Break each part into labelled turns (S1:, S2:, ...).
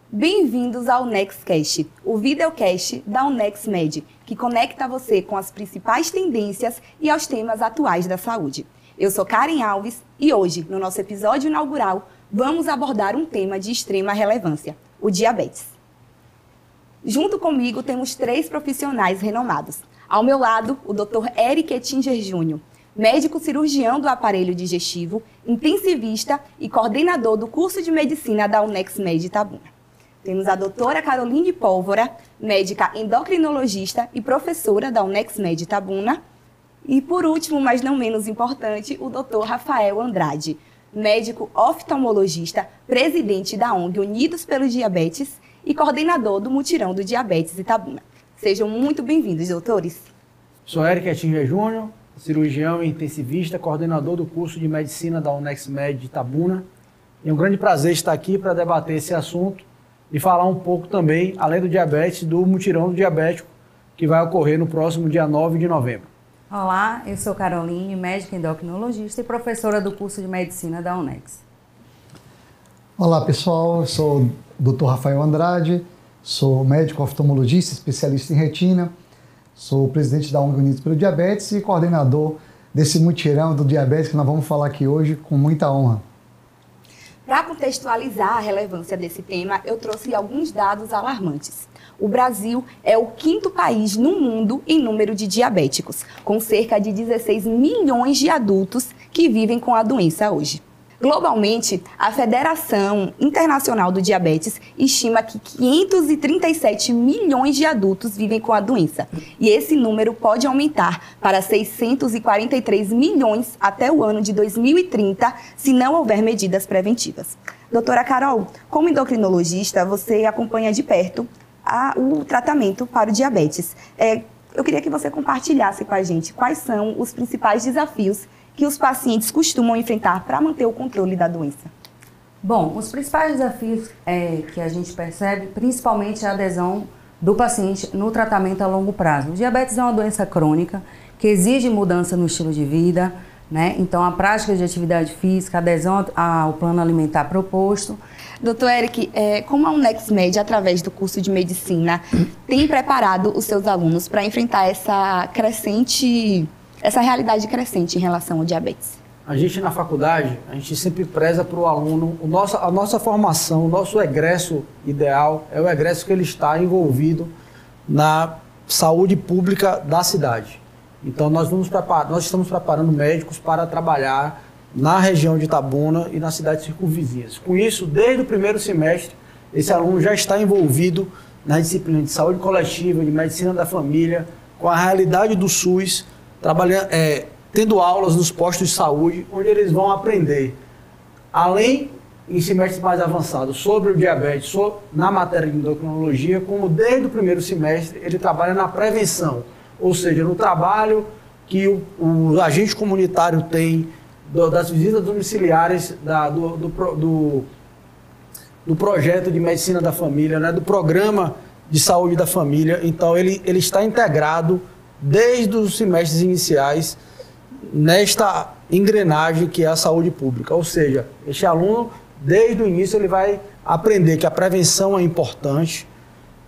S1: Bem-vindos ao Nextcast, o videocast da UnexMed, que conecta você com as principais tendências e aos temas atuais da saúde. Eu sou Karen Alves e hoje, no nosso episódio inaugural, vamos abordar um tema de extrema relevância, o diabetes. Junto comigo temos 3 profissionais renomados. Ao meu lado, o Dr. Eric Ettinger Júnior, médico cirurgião do aparelho digestivo, intensivista e coordenador do curso de medicina da UnexMed Itabuna. Temos a doutora Caroline Pólvora, médica endocrinologista e professora da UnexMed Itabuna. E por último, mas não menos importante, o Dr. Rafael Andrade, médico oftalmologista, presidente da ONG Unidos pelo Diabetes e coordenador do Mutirão do Diabetes Itabuna. Sejam muito bem-vindos, doutores.
S2: Sou Eric Ettinger Júnior, cirurgião e intensivista, coordenador do curso de medicina da UnexMed Itabuna. É um grande prazer estar aqui para debater esse assunto e falar um pouco também, além do diabetes, do mutirão do diabético, que vai ocorrer no próximo dia 9 de novembro.
S3: Olá, eu sou Caroline, médica endocrinologista e professora do curso de medicina da UNEX.
S4: Olá pessoal, eu sou o Dr. Rafael Andrade, sou médico oftalmologista, especialista em retina, sou presidente da ONG Unidos pelo Diabetes e coordenador desse mutirão do diabetes que nós vamos falar aqui hoje com muita honra.
S1: Para contextualizar a relevância desse tema, eu trouxe alguns dados alarmantes. O Brasil é o 5º país no mundo em número de diabéticos, com cerca de 16 milhões de adultos que vivem com a doença hoje. Globalmente, a Federação Internacional do Diabetes estima que 537 milhões de adultos vivem com a doença. E esse número pode aumentar para 643 milhões até o ano de 2030, se não houver medidas preventivas. Doutora Carol, como endocrinologista, você acompanha de perto o tratamento para o diabetes. Eu queria que você compartilhasse com a gente quais são os principais desafios que os pacientes costumam enfrentar para manter o controle da doença.
S3: Bom, os principais desafios que a gente percebe, principalmente a adesão do paciente no tratamento a longo prazo. O diabetes é uma doença crônica que exige mudança no estilo de vida, né? Então, a prática de atividade física, a adesão ao plano alimentar proposto.
S1: Doutor Eric, como a UnexMed, através do curso de medicina, tem preparado os seus alunos para enfrentar essa realidade crescente em relação ao diabetes?
S2: A gente na faculdade, a gente sempre preza para o aluno, a nossa formação, o nosso egresso ideal é o egresso que ele está envolvido na saúde pública da cidade. Então nós estamos preparando médicos para trabalhar na região de Itabuna e nas cidades circunvizinhas. Com isso, desde o primeiro semestre, esse aluno já está envolvido na disciplina de saúde coletiva, de medicina da família, com a realidade do SUS, trabalhando, tendo aulas nos postos de saúde, onde eles vão aprender, além em semestres mais avançados, sobre o diabetes, na matéria de endocrinologia, como desde o primeiro semestre ele trabalha na prevenção, ou seja, no trabalho que o agente comunitário tem, das visitas domiciliares, do projeto de medicina da família, né, do programa de saúde da família. Então ele está integrado desde os semestres iniciais nesta engrenagem que é a saúde pública. Ou seja, este aluno, desde o início, ele vai aprender que a prevenção é importante,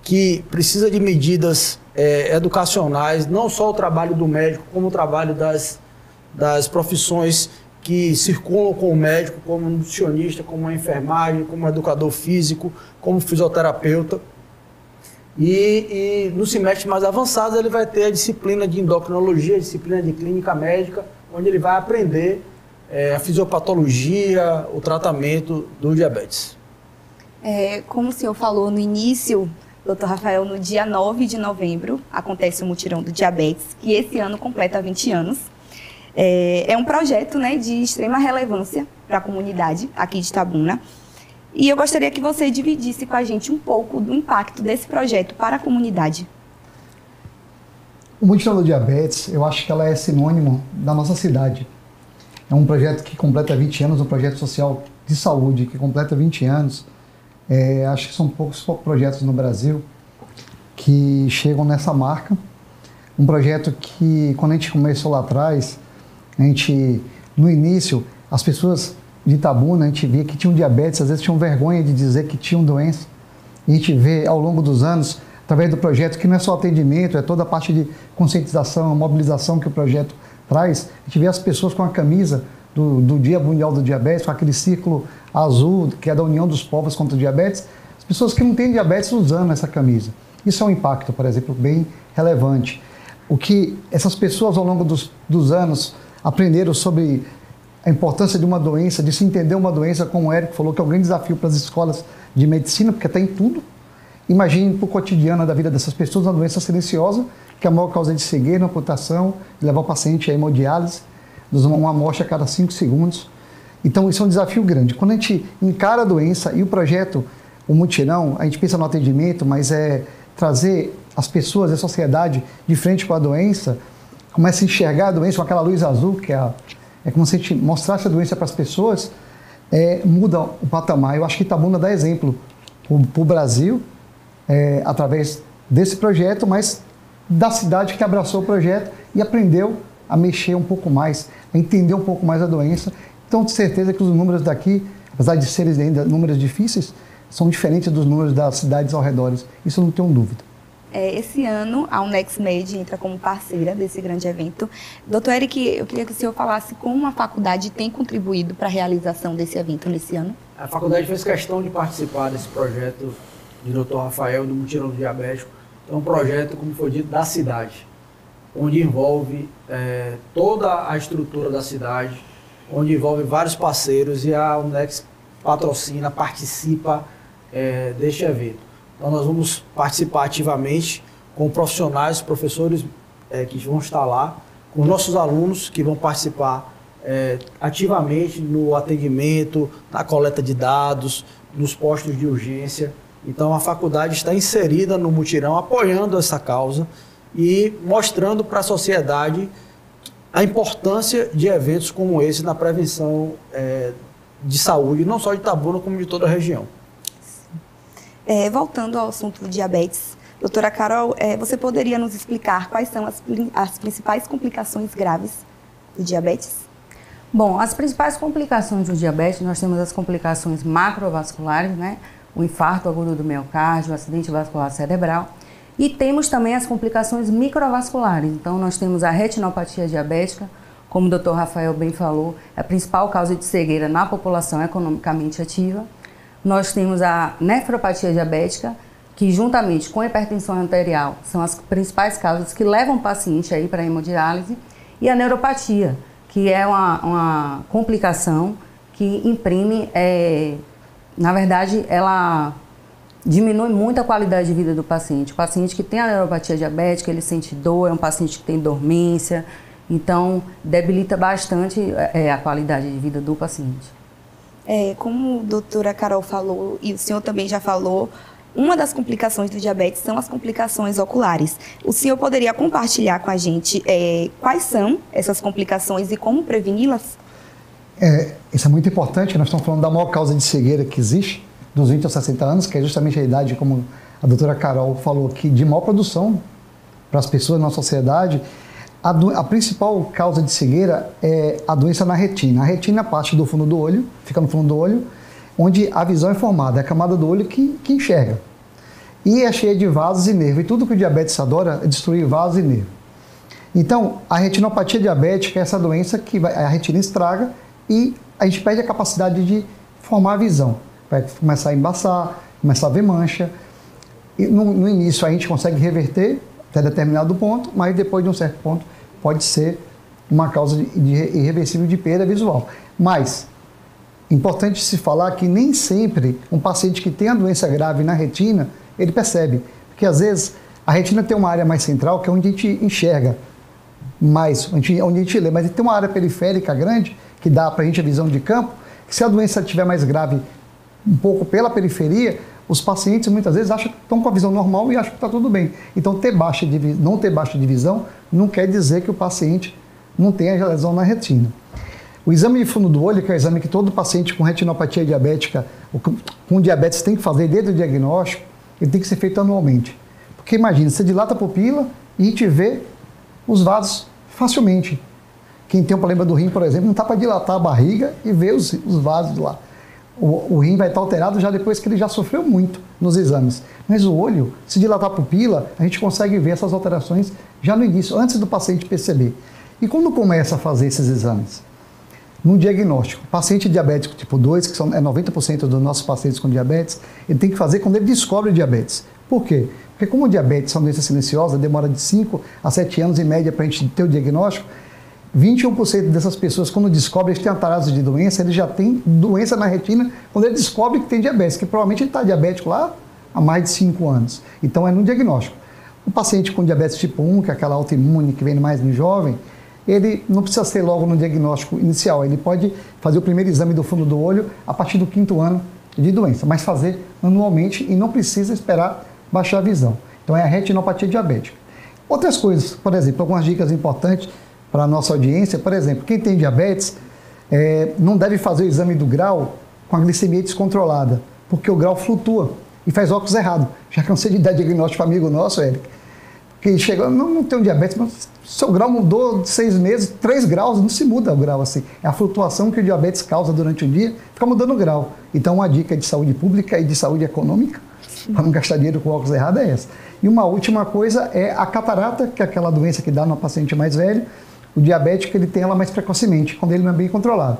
S2: que precisa de medidas educacionais, não só o trabalho do médico, como o trabalho das profissões que circulam com o médico, como nutricionista, como a enfermagem, como educador físico, como fisioterapeuta. E no semestre mais avançado ele vai ter a disciplina de endocrinologia, a disciplina de clínica médica, onde ele vai aprender a fisiopatologia, o tratamento do diabetes.
S1: Como o senhor falou no início, doutor Rafael, no dia 9 de novembro acontece o Mutirão do Diabetes, que esse ano completa 20 anos. É um projeto, né, de extrema relevância para a comunidade aqui de Itabuna. E eu gostaria que você dividisse com a gente um pouco do impacto desse projeto para a comunidade.
S4: O Mutirão do Diabetes, eu acho que ela é sinônimo da nossa cidade. É um projeto que completa 20 anos, um projeto social de saúde que completa 20 anos. Acho que são poucos projetos no Brasil que chegam nessa marca. Um projeto que, quando a gente começou lá atrás, no início, as pessoas de Itabuna, a gente via que tinham diabetes, às vezes tinham vergonha de dizer que tinham doença. a gente vê ao longo dos anos, através do projeto, que não é só atendimento, é toda a parte de conscientização, mobilização que o projeto traz. A gente vê as pessoas com a camisa do Dia Mundial do Diabetes, com aquele círculo azul, que é da União dos Povos contra o Diabetes, as pessoas que não têm diabetes usando essa camisa. Isso é um impacto, por exemplo, bem relevante. O que essas pessoas ao longo dos anos aprenderam sobre a importância de uma doença, de se entender uma doença, como o Érico falou, que é um grande desafio para as escolas de medicina, porque está em tudo. Imagine para o cotidiano da vida dessas pessoas uma doença silenciosa, que é a maior causa de cegueira, amputação, de levar o paciente à hemodiálise, uma amostra a cada 5 segundos. Então, isso é um desafio grande. Quando a gente encara a doença e o projeto, o mutirão, a gente pensa no atendimento, mas é trazer as pessoas, a sociedade, de frente com a doença, começa a enxergar a doença com aquela luz azul, que é como se a gente mostrasse a doença para as pessoas, muda o patamar. Eu acho que Itabuna dá exemplo para o Brasil, através desse projeto, mas da cidade que abraçou o projeto e aprendeu a mexer um pouco mais, a entender um pouco mais a doença. Então, de certeza que os números daqui, apesar de serem ainda números difíceis, são diferentes dos números das cidades ao redor. Isso eu não tenho dúvida.
S1: Esse ano, a UNEXMed entra como parceira desse grande evento. Doutor Eric, eu queria que o senhor falasse como a faculdade tem contribuído para a realização desse evento nesse ano.
S2: A faculdade fez questão de participar desse projeto de Dr. Rafael, do Mutirão do Diabético. É um projeto, como foi dito, da cidade, onde envolve toda a estrutura da cidade, onde envolve vários parceiros e a UNEX patrocina, participa deste evento. Então nós vamos participar ativamente com profissionais, professores que vão estar lá, com nossos alunos que vão participar ativamente no atendimento, na coleta de dados, nos postos de urgência. Então a faculdade está inserida no mutirão, apoiando essa causa e mostrando para a sociedade a importância de eventos como esse na prevenção de saúde, não só de Itabuna, como de toda a região.
S1: Voltando ao assunto do diabetes, doutora Carol, você poderia nos explicar quais são as principais complicações graves do diabetes?
S3: Bom, as principais complicações do diabetes, nós temos as complicações macrovasculares, né? O infarto agudo do miocárdio, o acidente vascular cerebral. E temos também as complicações microvasculares. Então, nós temos a retinopatia diabética, como o Dr. Rafael bem falou, é a principal causa de cegueira na população economicamente ativa. Nós temos a nefropatia diabética, que juntamente com a hipertensão arterial são as principais causas que levam o paciente aí para a hemodiálise. E a neuropatia, que é uma complicação que imprime, na verdade, ela diminui muito a qualidade de vida do paciente. O paciente que tem a neuropatia diabética, ele sente dor, é um paciente que tem dormência, então debilita bastante a qualidade de vida do paciente.
S1: Como a doutora Carol falou, e o senhor também já falou, uma das complicações do diabetes são as complicações oculares. O senhor poderia compartilhar com a gente quais são essas complicações e como preveni-las?
S4: Isso é muito importante. Nós estamos falando da maior causa de cegueira que existe, dos 20 aos 60 anos, que é justamente a idade, como a doutora Carol falou aqui, de maior produção para as pessoas na sociedade. A principal causa de cegueira é a doença na retina. A retina é a parte do fundo do olho, fica no fundo do olho, onde a visão é formada, é a camada do olho que enxerga. E é cheia de vasos e nervos. E tudo que o diabetes adora é destruir vasos e nervos. Então, a retinopatia diabética é essa doença que a retina estraga e a gente perde a capacidade de formar a visão. Vai começar a embaçar, começar a ver mancha. E no início a gente consegue reverter até determinado ponto, mas depois de um certo ponto pode ser uma causa irreversível de perda visual. Mas, importante se falar que nem sempre um paciente que tem a doença grave na retina, ele percebe. Porque às vezes a retina tem uma área mais central, que é onde a gente enxerga mais, onde a gente lê, mas tem uma área periférica grande, que dá para a gente a visão de campo, que se a doença estiver mais grave um pouco pela periferia, os pacientes muitas vezes acham que estão com a visão normal e acham que está tudo bem. Então, não ter baixa de visão não quer dizer que o paciente não tenha lesão na retina. O exame de fundo do olho, que é o exame que todo paciente com retinopatia diabética, com diabetes tem que fazer desde o diagnóstico, ele tem que ser feito anualmente. Porque imagina, você dilata a pupila e a gente vê os vasos facilmente. Quem tem um problema do rim, por exemplo, não está para dilatar a barriga e ver os vasos lá. O rim vai estar alterado já depois que ele já sofreu muito nos exames. Mas o olho, se dilatar a pupila, a gente consegue ver essas alterações já no início, antes do paciente perceber. E quando começa a fazer esses exames? No diagnóstico, paciente diabético tipo 2, que é 90% dos nossos pacientes com diabetes, ele tem que fazer quando ele descobre o diabetes. Por quê? Porque como o diabetes é uma doença silenciosa, demora de 5 a 7 anos em média para a gente ter o diagnóstico, 21% dessas pessoas, quando descobrem que tem atraso de doença, ele já tem doença na retina quando ele descobre que tem diabetes, que provavelmente ele está diabético lá há mais de 5 anos. Então é no diagnóstico. O paciente com diabetes tipo 1, que é aquela autoimune que vem mais no jovem, ele não precisa ser logo no diagnóstico inicial, ele pode fazer o primeiro exame do fundo do olho a partir do 5º ano de doença, mas fazer anualmente e não precisa esperar baixar a visão. Então é a retinopatia diabética. Outras coisas, por exemplo, algumas dicas importantes para a nossa audiência, por exemplo, quem tem diabetes não deve fazer o exame do grau com a glicemia descontrolada, porque o grau flutua e faz óculos errado. Já cansei de dar diagnóstico para amigo nosso, Eric, que chegou, não tem um diabetes, mas seu grau mudou de 6 meses, 3 graus, não se muda o grau assim. É a flutuação que o diabetes causa durante o dia, fica mudando o grau. Então uma dica de saúde pública e de saúde econômica, para não gastar dinheiro com óculos errado, é essa. E uma última coisa é a catarata, que é aquela doença que dá no paciente mais velho. O diabético, ele tem ela mais precocemente, quando ele não é bem controlado.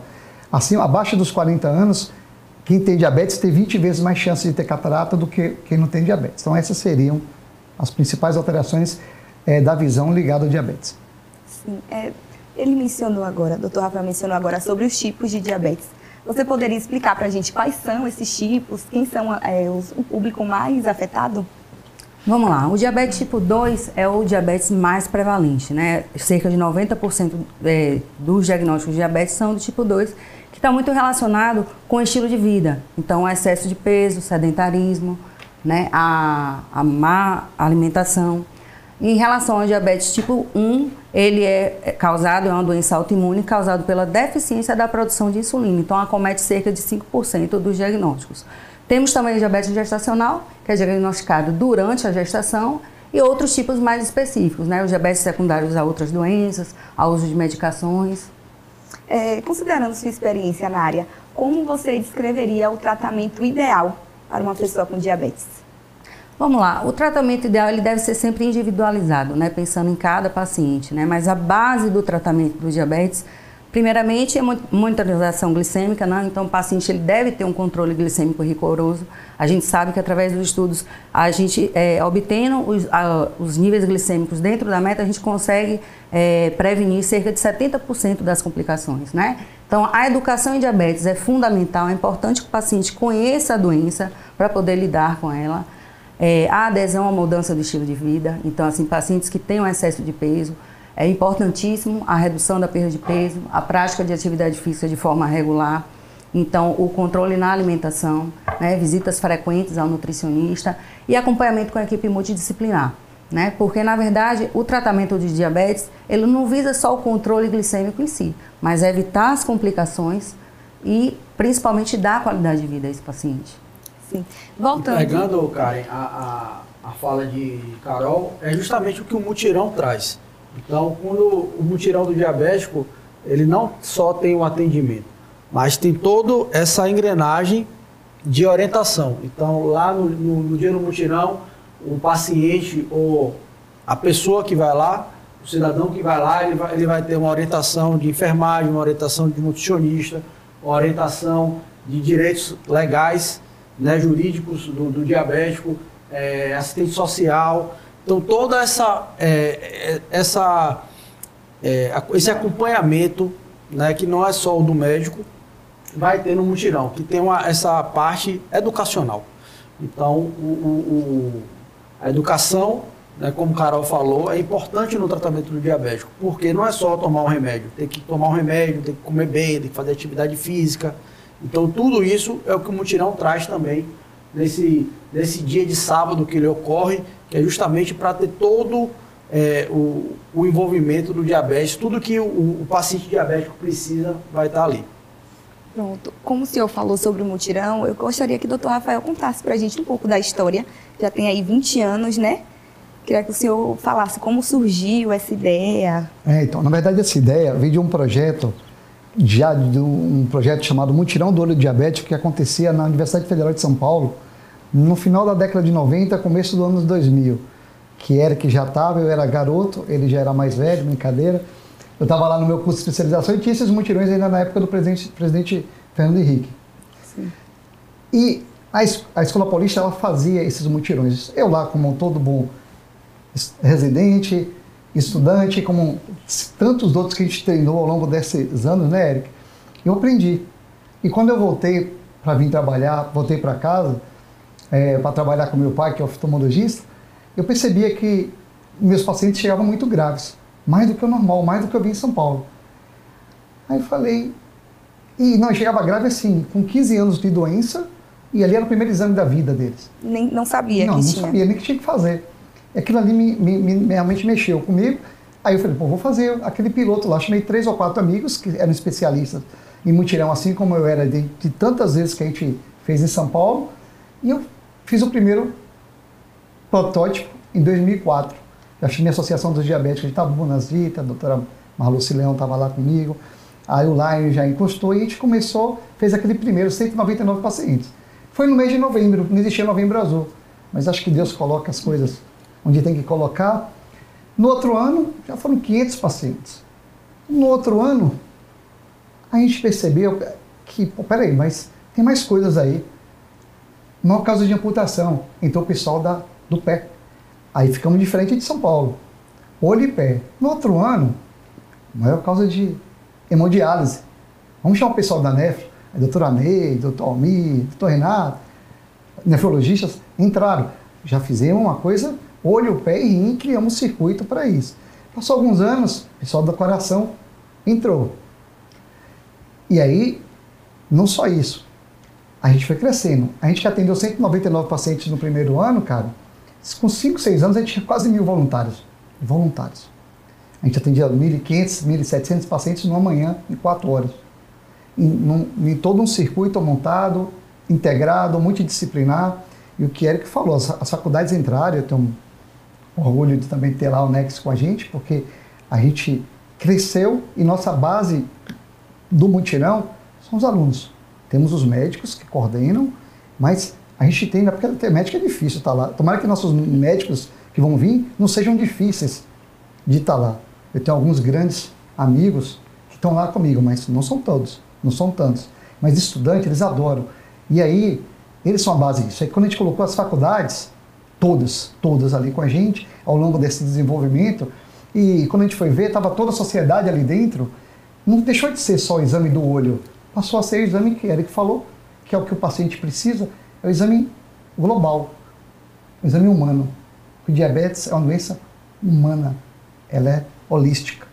S4: Assim, abaixo dos 40 anos, quem tem diabetes tem 20 vezes mais chance de ter catarata do que quem não tem diabetes. Então essas seriam as principais alterações da visão ligada ao diabetes.
S1: Sim, ele mencionou agora, o Dr. Rafael mencionou agora sobre os tipos de diabetes. Você poderia explicar para a gente quais são esses tipos, quem são o público mais afetado?
S3: Vamos lá, o diabetes tipo 2 é o diabetes mais prevalente, né? Cerca de 90% dos diagnósticos de diabetes são do tipo 2, que está muito relacionado com o estilo de vida. Então, excesso de peso, sedentarismo, né? A má alimentação. Em relação ao diabetes tipo 1, ele é uma doença autoimune causada pela deficiência da produção de insulina. Então, acomete cerca de 5% dos diagnósticos. Temos também o diabetes gestacional, que é diagnosticado durante a gestação, e outros tipos mais específicos, né? Os diabetes secundários a outras doenças, ao uso de medicações.
S1: Considerando sua experiência na área, como você descreveria o tratamento ideal para uma pessoa com diabetes?
S3: Vamos lá, o tratamento ideal ele deve ser sempre individualizado, né? Pensando em cada paciente, né? Mas a base do tratamento do diabetes, primeiramente, é monitorização glicêmica, né? Então o paciente ele deve ter um controle glicêmico rigoroso. A gente sabe que através dos estudos, a gente obtendo os níveis glicêmicos dentro da meta, a gente consegue prevenir cerca de 70% das complicações, né? Então a educação em diabetes é fundamental, é importante que o paciente conheça a doença para poder lidar com ela. A adesão à mudança do estilo de vida, então assim, pacientes que têm um excesso de peso, é importantíssimo a redução da perda de peso, a prática de atividade física de forma regular, então o controle na alimentação, né, visitas frequentes ao nutricionista e acompanhamento com a equipe multidisciplinar, né, porque na verdade o tratamento de diabetes, ele não visa só o controle glicêmico em si, mas evitar as complicações e principalmente dar qualidade de vida a esse paciente.
S1: Sim. Voltando.
S2: Pegando, Karen, a fala de Carol, é justamente o que o mutirão traz. Então, quando o mutirão do diabético, ele não só tem o atendimento, mas tem toda essa engrenagem de orientação. Então, lá no dia do mutirão, o paciente ou a pessoa que vai lá, o cidadão que vai lá, ele vai ter uma orientação de enfermagem, uma orientação de nutricionista, uma orientação de direitos legais, né, jurídicos do diabético, assistente social. Então, todo esse acompanhamento, né, que não é só o do médico, vai ter no mutirão, que tem essa parte educacional. Então, a educação, né, como o Carol falou, é importante no tratamento do diabético, porque não é só tomar um remédio, tem que tomar um remédio, tem que comer bem, tem que fazer atividade física. Então, tudo isso é o que o mutirão traz também nesse dia de sábado que ele ocorre, que é justamente para ter todo o envolvimento do diabetes, tudo que o paciente diabético precisa vai estar ali.
S1: Pronto. Como o senhor falou sobre o mutirão, eu gostaria que o Dr. Rafael contasse para a gente um pouco da história. Já tem aí 20 anos, né? Queria que o senhor falasse como surgiu essa ideia.
S4: Então, na verdade, essa ideia veio de um projeto já de um projeto chamado Mutirão do Olho Diabético, que acontecia na Universidade Federal de São Paulo, no final da década de 90, começo dos anos 2000. Que Eric já estava, eu era garoto, ele já era mais velho, brincadeira. Eu estava lá no meu curso de especialização e tinha esses mutirões ainda na época do presidente Fernando Henrique. Sim. E a Escola Paulista, ela fazia esses mutirões. Eu lá, como todo bom residente, estudante, como tantos outros que a gente treinou ao longo desses anos, né, Eric? Eu aprendi. E quando eu voltei para vir trabalhar, voltei para casa, para trabalhar com meu pai, que é oftalmologista, eu percebia que meus pacientes chegavam muito graves, mais do que o normal, mais do que eu vi em São Paulo. Aí eu falei, e não, chegava grave assim, com 15 anos de doença, e ali era o primeiro exame da vida deles.
S1: Não sabia
S4: não,
S1: que
S4: não
S1: tinha.
S4: Sabia nem que tinha que fazer. Aquilo ali realmente mexeu comigo. Aí eu falei, pô, vou fazer aquele piloto lá. Chamei 3 ou 4 amigos que eram especialistas em mutirão, assim como eu era de tantas vezes que a gente fez em São Paulo. E eu fiz o primeiro protótipo em 2004. Eu achei minha Associação dos Diabéticos de Itabunas, a doutora Marluce Leão estava lá comigo. Aí o Lion já encostou e a gente começou, fez aquele primeiro, 199 pacientes. Foi no mês de novembro, não existia Novembro Azul. Mas acho que Deus coloca as coisas onde tem que colocar. No outro ano, já foram 500 pacientes. No outro ano, a gente percebeu que, pô, peraí, mas tem mais coisas aí. Não é causa de amputação. Então o pessoal do pé. Aí ficamos diferente de São Paulo. Olho e pé. No outro ano, maior causa de hemodiálise. Vamos chamar o pessoal da NEF, a doutora Ney, doutor Almir, doutor Renato, nefrologistas, entraram. Já fizemos uma coisa, olho, pé e rim, criamos um circuito para isso. Passou alguns anos, o pessoal do coração entrou. E aí, não só isso, a gente foi crescendo. A gente que atendeu 199 pacientes no primeiro ano, cara, com 5, 6 anos a gente tinha quase 1.000 voluntários. A gente atendia 1.500, 1.700 pacientes numa manhã, em 4 horas. Em todo um circuito montado, integrado, multidisciplinar. E o que Eric falou, as faculdades entraram, eu tenho um orgulho de também ter lá o Nex com a gente, porque a gente cresceu e nossa base do mutirão são os alunos. Temos os médicos que coordenam, mas a gente tem, porque ter médico é difícil estar lá. Tomara que nossos médicos que vão vir não sejam difíceis de estar lá. Eu tenho alguns grandes amigos que estão lá comigo, mas não são todos, não são tantos. Mas estudantes, eles adoram. E aí, eles são a base disso. Aí quando a gente colocou as faculdades, todas ali com a gente, ao longo desse desenvolvimento, e quando a gente foi ver, estava toda a sociedade ali dentro, não deixou de ser só o exame do olho, passou a ser o exame que Eric falou, que é o que o paciente precisa, é o exame global, o exame humano. O diabetes é uma doença humana, ela é holística.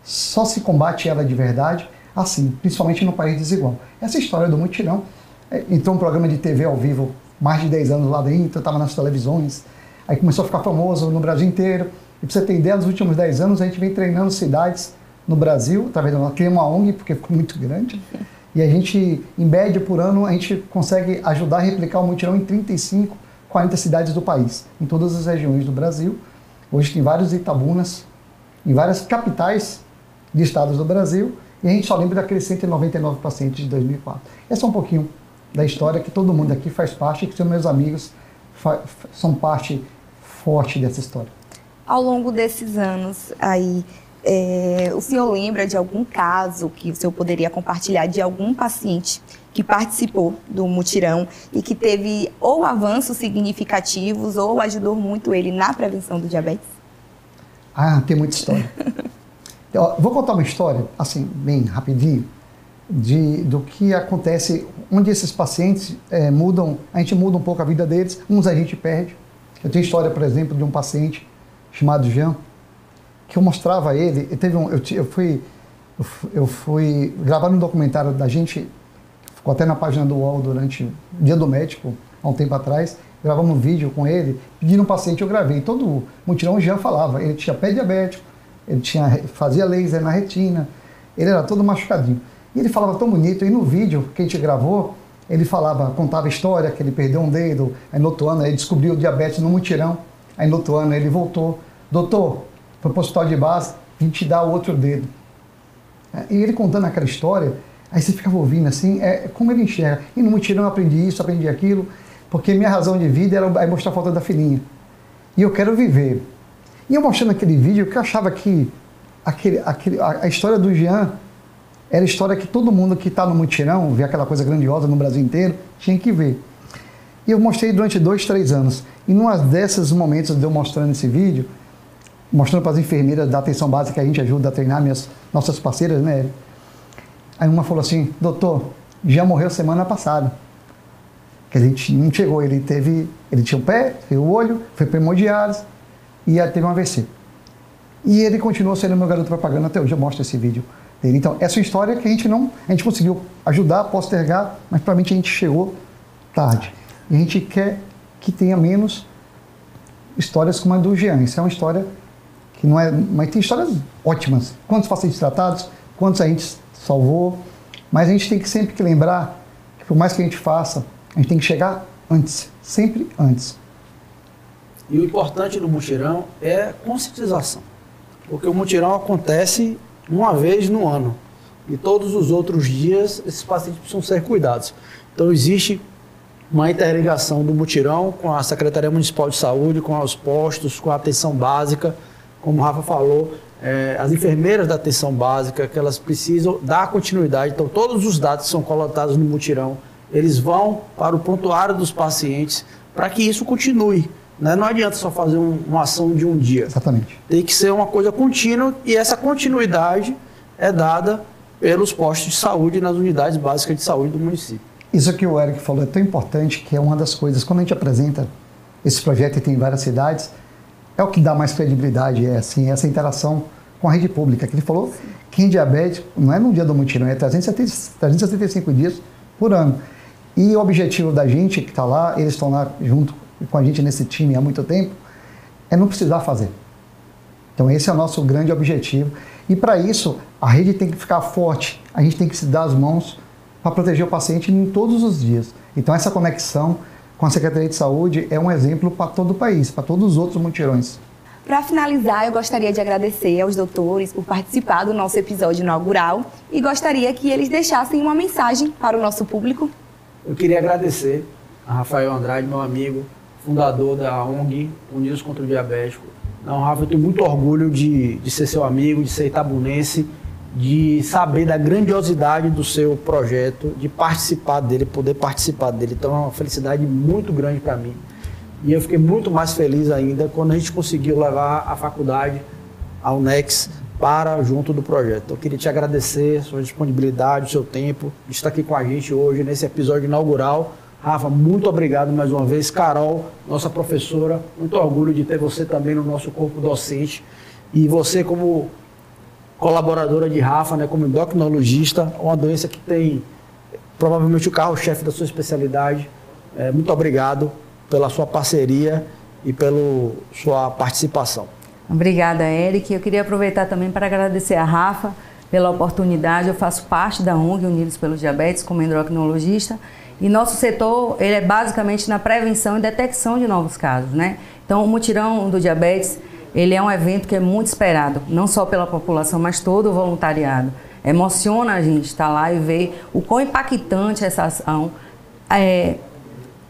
S4: Só se combate ela de verdade assim, principalmente no país desigual. Essa história do mutirão, entrou um programa de TV ao vivo, mais de 10 anos lá dentro, estava nas televisões, aí começou a ficar famoso no Brasil inteiro. E para você ter ideia, nos últimos 10 anos a gente vem treinando cidades no Brasil, através de uma ONG, porque ficou muito grande. E a gente, em média por ano, a gente consegue ajudar a replicar o mutirão em 35, 40 cidades do país, em todas as regiões do Brasil. Hoje tem vários Itabunas, em várias capitais de estados do Brasil, e a gente só lembra daqueles 199 pacientes de 2004. Essa é um pouquinho da história que todo mundo aqui faz parte, e que meus amigos são parte forte dessa história.
S1: Ao longo desses anos aí, o senhor lembra de algum caso que o senhor poderia compartilhar de algum paciente que participou do mutirão e que teve ou avanços significativos ou ajudou muito ele na prevenção do diabetes?
S4: Ah, tem muita história. Vou contar uma história, assim, bem rapidinho, do que acontece, onde esses pacientes a gente muda um pouco a vida deles, uns a gente perde. Eu tenho história, por exemplo, de um paciente chamado Jean, que eu mostrava a ele, eu fui gravar um documentário da gente, ficou até na página do UOL durante o Dia do Médico, há um tempo atrás, gravamos um vídeo com ele, pedindo um paciente, eu gravei, todo o mutirão o Jean falava, ele tinha pé diabético, ele fazia laser na retina, ele era todo machucadinho. E ele falava tão bonito, e no vídeo que a gente gravou, ele contava a história, que ele perdeu um dedo, aí no outro ano ele descobriu o diabetes no mutirão, aí no outro ano ele voltou, doutor, foi para o hospital de base, vim te dar o outro dedo. E ele contando aquela história, aí você ficava ouvindo assim, como ele enxerga. E no mutirão eu aprendi isso, aprendi aquilo, porque minha razão de vida era mostrar a foto da filhinha. E eu quero viver. E eu mostrando aquele vídeo, que eu achava que a história do Jean era a história que todo mundo que está no mutirão, vê aquela coisa grandiosa no Brasil inteiro, tinha que ver. E eu mostrei durante 2, 3 anos. E num desses momentos de eu mostrando esse vídeo, mostrando para as enfermeiras da atenção básica que a gente ajuda a treinar, nossas parceiras, né? Aí uma falou assim, doutor, já morreu semana passada. Que a gente não chegou, ele tinha o pé, teve o olho, foi para hemodiálise e teve um AVC. E ele continuou sendo meu garoto propaganda, até hoje eu mostro esse vídeo dele. Então, essa história que a gente conseguiu ajudar, postergar, mas provavelmente a gente chegou tarde. E a gente quer que tenha menos histórias como a do Jean. Isso é uma história que não é... Mas tem histórias ótimas. Quantos pacientes tratados, quantos a gente salvou. Mas a gente tem que sempre lembrar que por mais que a gente faça, a gente tem que chegar antes. Sempre antes.
S2: E o importante do mutirão é conscientização. Porque o mutirão acontece uma vez no ano. E todos os outros dias, esses pacientes precisam ser cuidados. Então, existe uma interligação do mutirão com a Secretaria Municipal de Saúde, com os postos, com a atenção básica, como o Rafa falou, as enfermeiras da atenção básica, que elas precisam dar continuidade. Então, todos os dados que são coletados no mutirão, eles vão para o prontuário dos pacientes para que isso continue. Né? Não adianta só fazer uma ação de um dia.
S4: Exatamente.
S2: Tem que ser uma coisa contínua e essa continuidade é dada pelos postos de saúde nas unidades básicas de saúde do município.
S4: Isso que o Eric falou é tão importante, que é uma das coisas, quando a gente apresenta esse projeto e tem em várias cidades, é o que dá mais credibilidade, essa interação com a rede pública, que ele falou. Sim. Que em diabetes, não é no dia do mutirão, é 365 dias por ano. E o objetivo da gente que está lá, eles estão lá junto com a gente nesse time há muito tempo, é não precisar fazer. Então esse é o nosso grande objetivo. E para isso, a rede tem que ficar forte, a gente tem que se dar as mãos para proteger o paciente em todos os dias. Então essa conexão com a Secretaria de Saúde é um exemplo para todo o país, para todos os outros mutirões.
S1: Para finalizar, eu gostaria de agradecer aos doutores por participar do nosso episódio inaugural e gostaria que eles deixassem uma mensagem para o nosso público.
S2: Eu queria agradecer a Rafael Andrade, meu amigo, fundador da ONG Unidos contra o Diabético. Não, Rafa, eu tenho muito orgulho de ser seu amigo, de ser itabunense, de saber da grandiosidade do seu projeto, de participar dele, poder participar dele. Então é uma felicidade muito grande para mim. E eu fiquei muito mais feliz ainda quando a gente conseguiu levar a faculdade, a UNEX, para junto do projeto. Eu queria te agradecer a sua disponibilidade, o seu tempo, de estar aqui com a gente hoje nesse episódio inaugural. Rafa, muito obrigado mais uma vez. Carol, nossa professora, muito orgulho de ter você também no nosso corpo docente. E você como colaboradora de Rafa, né, como endocrinologista, uma doença que tem provavelmente o carro-chefe da sua especialidade. Muito obrigado pela sua parceria e pela sua participação.
S3: Obrigada, Eric. Eu queria aproveitar também para agradecer a Rafa pela oportunidade. Eu faço parte da ONG Unidos pelo Diabetes como endocrinologista e nosso setor ele é basicamente na prevenção e detecção de novos casos, né? Então, o Mutirão do Diabetes ele é um evento que é muito esperado, não só pela população, mas todo o voluntariado. Emociona a gente estar lá e ver o quão impactante essa ação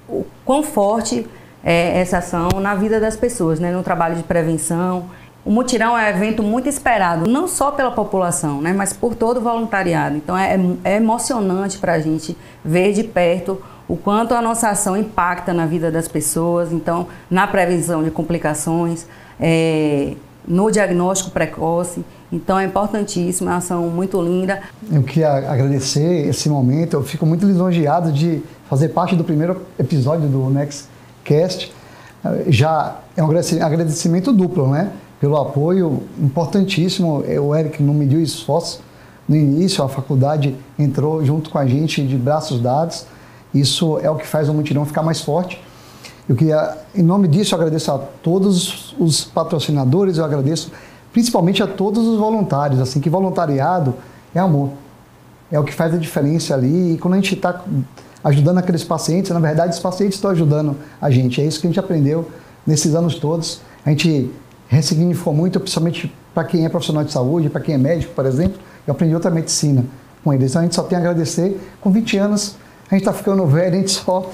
S3: o quão forte é essa ação na vida das pessoas, né? No trabalho de prevenção. O Mutirão é um evento muito esperado, não só pela população, né? Mas por todo o voluntariado. Então é emocionante para a gente ver de perto o quanto a nossa ação impacta na vida das pessoas, então na prevenção de complicações, no diagnóstico precoce. Então é importantíssima, é uma ação muito linda. Eu
S4: queria agradecer esse momento, eu fico muito lisonjeado de fazer parte do primeiro episódio do NextCast. Já é um agradecimento duplo, né? Pelo apoio importantíssimo. O Eric não mediu esforço no início, a faculdade entrou junto com a gente de braços dados. Isso é o que faz o Mutirão ficar mais forte. Eu queria, em nome disso, eu agradeço a todos os patrocinadores, eu agradeço principalmente a todos os voluntários, assim, que voluntariado é amor. É o que faz a diferença ali. E quando a gente está ajudando aqueles pacientes, na verdade, os pacientes estão ajudando a gente. É isso que a gente aprendeu nesses anos todos. A gente ressignificou muito, principalmente para quem é profissional de saúde, para quem é médico, por exemplo, eu aprendi outra medicina com eles. Então a gente só tem a agradecer. Com 20 anos, a gente está ficando velho, a gente só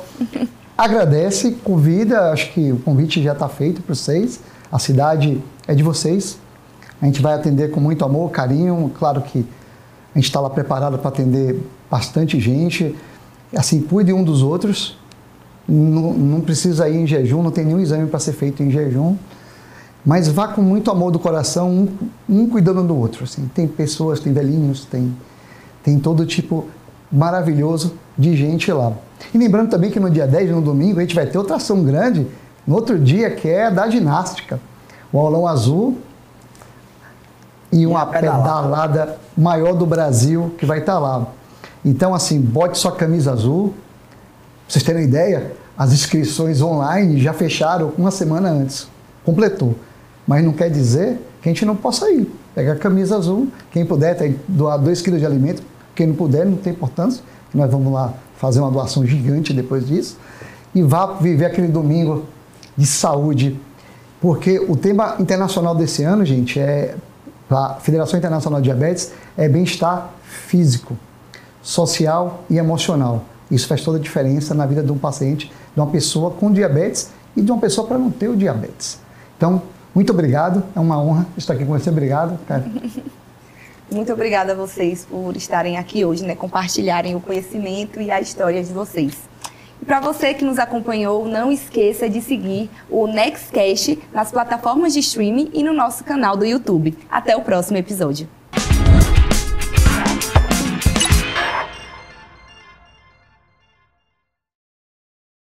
S4: agradece, convida, acho que o convite já está feito para vocês, a cidade é de vocês, a gente vai atender com muito amor, carinho, claro que a gente está lá preparado para atender bastante gente, assim, cuide um dos outros, não precisa ir em jejum, não tem nenhum exame para ser feito em jejum, mas vá com muito amor do coração, um cuidando do outro, assim, tem pessoas, tem velhinhos, tem todo tipo maravilhoso de gente lá. E lembrando também que no dia 10, no domingo, a gente vai ter outra ação grande, no outro dia, que é da ginástica. O aulão azul e uma pedalada maior do Brasil que vai estar lá. Então, assim, bote sua camisa azul. Pra vocês terem ideia, as inscrições online já fecharam uma semana antes. Completou. Mas não quer dizer que a gente não possa ir. Pega a camisa azul, quem puder, doar 2 quilos de alimento. Quem não puder, não tem importância. Nós vamos lá fazer uma doação gigante depois disso. E vá viver aquele domingo de saúde. Porque o tema internacional desse ano, gente, a Federação Internacional de Diabetes, é bem-estar físico, social e emocional. Isso faz toda a diferença na vida de um paciente, de uma pessoa com diabetes e de uma pessoa para não ter o diabetes. Então, muito obrigado. É uma honra estar aqui com você. Obrigado, cara.
S1: Muito obrigada a vocês por estarem aqui hoje, né, compartilharem o conhecimento e a história de vocês. E para você que nos acompanhou, não esqueça de seguir o Nextcast nas plataformas de streaming e no nosso canal do YouTube. Até o próximo episódio.